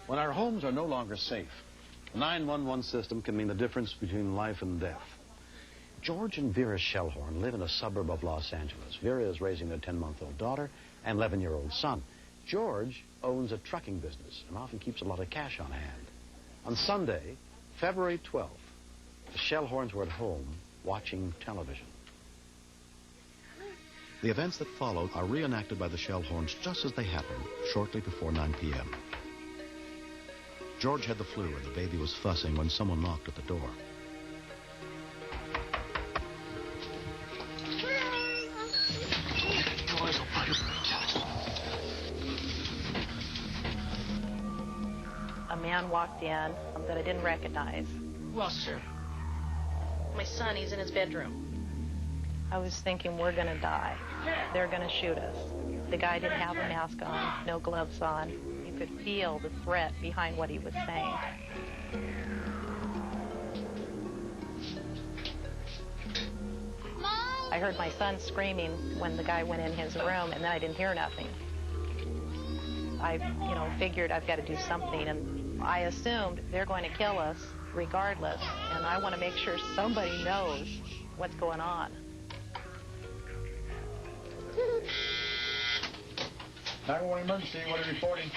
When our homes are no longer safe, the 911 system can mean the difference between life and death. George and Vera Shellhorn live in a suburb of Los Angeles. Vera is raising their 10-month-old daughter and 11-year-old son. George owns a trucking business and often keeps a lot of cash on hand. On Sunday, February 12th, the Shellhorns were at home watching television. The events that followed are reenacted by the Shellhorns just as they happened, shortly before 9 p.m. George had the flu and the baby was fussing when someone knocked at the door. A man walked in that I didn't recognize. Well, sir, my son, he's in his bedroom. I was thinking, we're going to die. They're going to shoot us. The guy didn't have a mask on, no gloves on. You could feel the threat behind what he was saying. Mom! I heard my son screaming when the guy went in his room, and then I didn't hear nothing. I, figured I've got to do something, and I assumed they're going to kill us regardless, and I want to make sure somebody knows what's going on. 911 emergency, what are you reporting?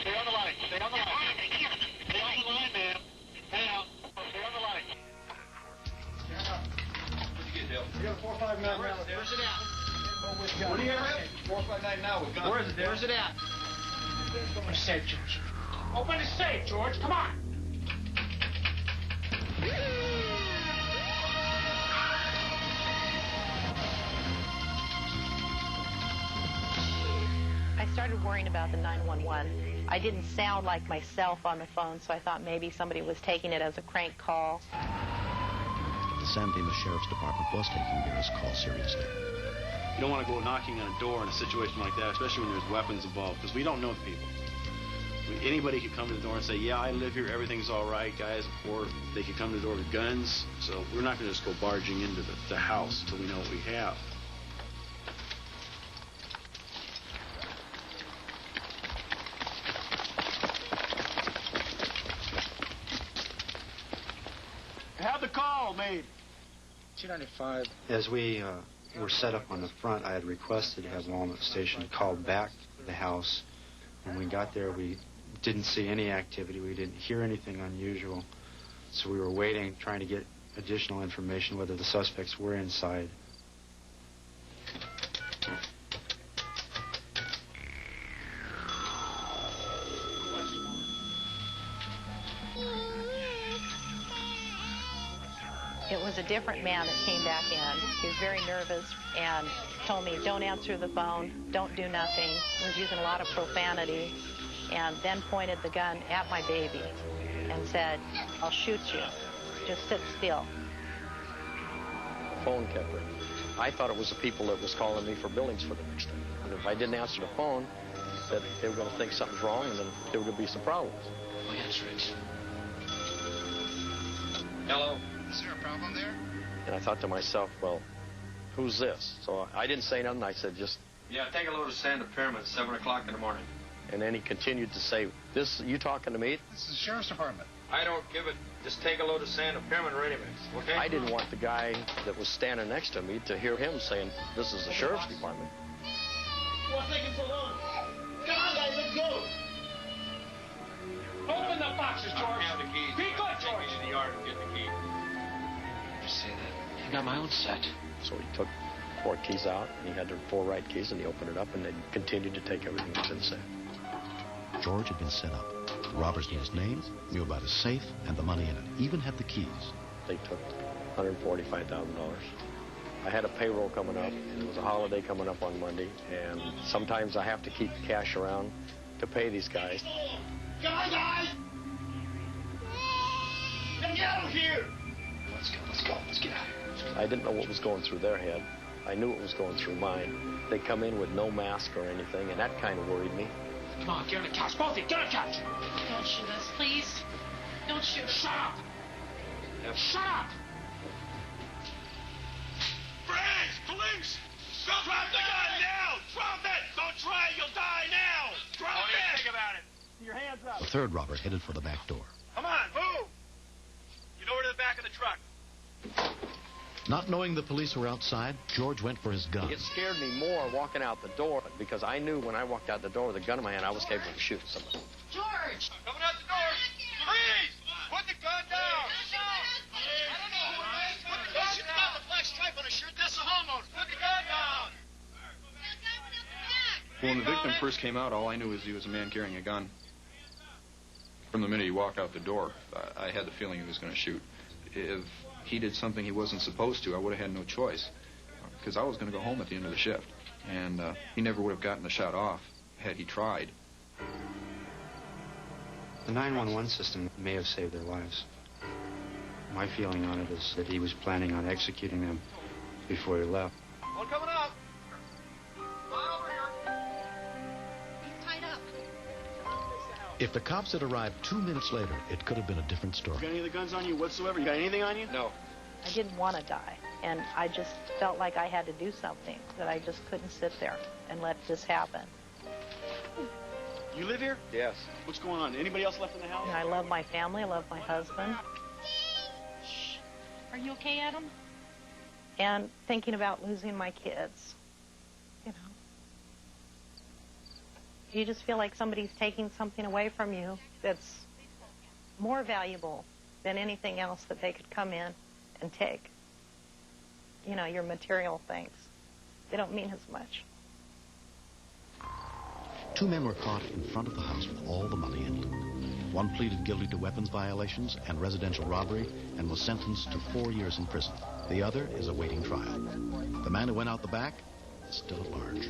Stay on the line. Stay on the line. Stay on the line, ma'am. Stay on the line. Stand up. What'd you get, Dale? We got a 459 now. Where's it at? What do you have? 459 now with guns. Where is it? Where's it at? Open the safe, George. Open the safe, George. Come on. I started worrying about the 911. I didn't sound like myself on the phone, so I thought maybe somebody was taking it as a crank call. The San Dimas Sheriff's Department was taking Vera's call seriously. You don't want to go knocking on a door in a situation like that, especially when there's weapons involved, because we don't know the people. Anybody could come to the door and say, yeah, I live here, everything's all right, guys, or they could come to the door with guns. So we're not going to just go barging into the house until we know what we have. Have the call made. 295. As we were set up on the front, I had requested to have Walnut Station call back the house. When we got there, we didn't see any activity. We didn't hear anything unusual. So we were waiting, trying to get additional information whether the suspects were inside. It was a different man that came back in. He was very nervous and told me, don't answer the phone, don't do nothing. He was using a lot of profanity, and then pointed the gun at my baby and said, I'll shoot you. Just sit still. The phone kept ringing. I thought it was the people that was calling me for billings for the next day. And if I didn't answer the phone, that they were going to think something's wrong, and then there were going to be some problems. Oh, answer it. Hello? Is there a problem there? And I thought to myself, well, who's this? So I didn't say nothing. I said, just... Yeah, take a load of sand to Pyramid, 7 o'clock in the morning. And then he continued to say, this, you talking to me? This is the Sheriff's Department. I don't give it. Just take a load of sand to Pyramid Ready Mix, okay? I didn't want the guy that was standing next to me to hear him saying, this is the Sheriff's Department. What's taking so long? Come on, guys, let's go. Open the boxes, George. I have the keys. Be good, Take me George. to the yard and get the key. You say that. I got my own set. So he took 4 keys out, and he had the 4 right keys, and he opened it up, and they continued to take everything that's in the safe. George had been set up. The robbers knew his name, knew about his safe, and the money in it, even had the keys. They took $145,000. I had a payroll coming up, and it was a holiday coming up on Monday, and sometimes I have to keep cash around to pay these guys. Come on, guys! Get out of here! Let's go. Let's get out of here. I didn't know what was going through their head. I knew what was going through mine. They come in with no mask or anything, and that kind of worried me. Come on, get on the couch. Both of you, get on the couch. Don't shoot us, please. Don't shoot us. Shut up. Shut up. Friends, police! Drop the gun now! Drop it! Don't try, you'll die now! Drop it! third robber headed for the back door. Come on, move! Get over to the back of the truck. Not knowing the police were outside, George went for his gun. It scared me more walking out the door because I knew when I walked out the door with a gun in my hand, I was capable of shooting somebody. George! Coming out the door. Freeze! Put the gun down. I don't know who it is. Put the gun down. The black stripe on his shirt. That's the homeowner. Put the gun down. Well, when the victim first came out, all I knew was he was a man carrying a gun. From the minute he walked out the door, I had the feeling he was going to shoot. If he did something he wasn't supposed to, I would have had no choice, because I was going to go home at the end of the shift, and he never would have gotten the shot off had he tried. The 911 system may have saved their lives. My feeling on it is that he was planning on executing them before he left. One coming up. Come on over here. He's tied up. If the cops had arrived 2 minutes later, it could have been a different story. You got any of the guns on you whatsoever? You got anything on you? No. I didn't want to die, and I just felt like I had to do something, that I just couldn't sit there and let this happen. You live here? Yes. What's going on? Anybody else left in the house? You know, I love my family, I love my husband, Shh. Are you okay, Adam? and thinking about losing my kids, you know. You just feel like somebody's taking something away from you that's more valuable than anything else that they could come in and take. You know, your material things. They don't mean as much. 2 men were caught in front of the house with all the money and loot. One pleaded guilty to weapons violations and residential robbery and was sentenced to 4 years in prison. The other is awaiting trial. The man who went out the back is still at large.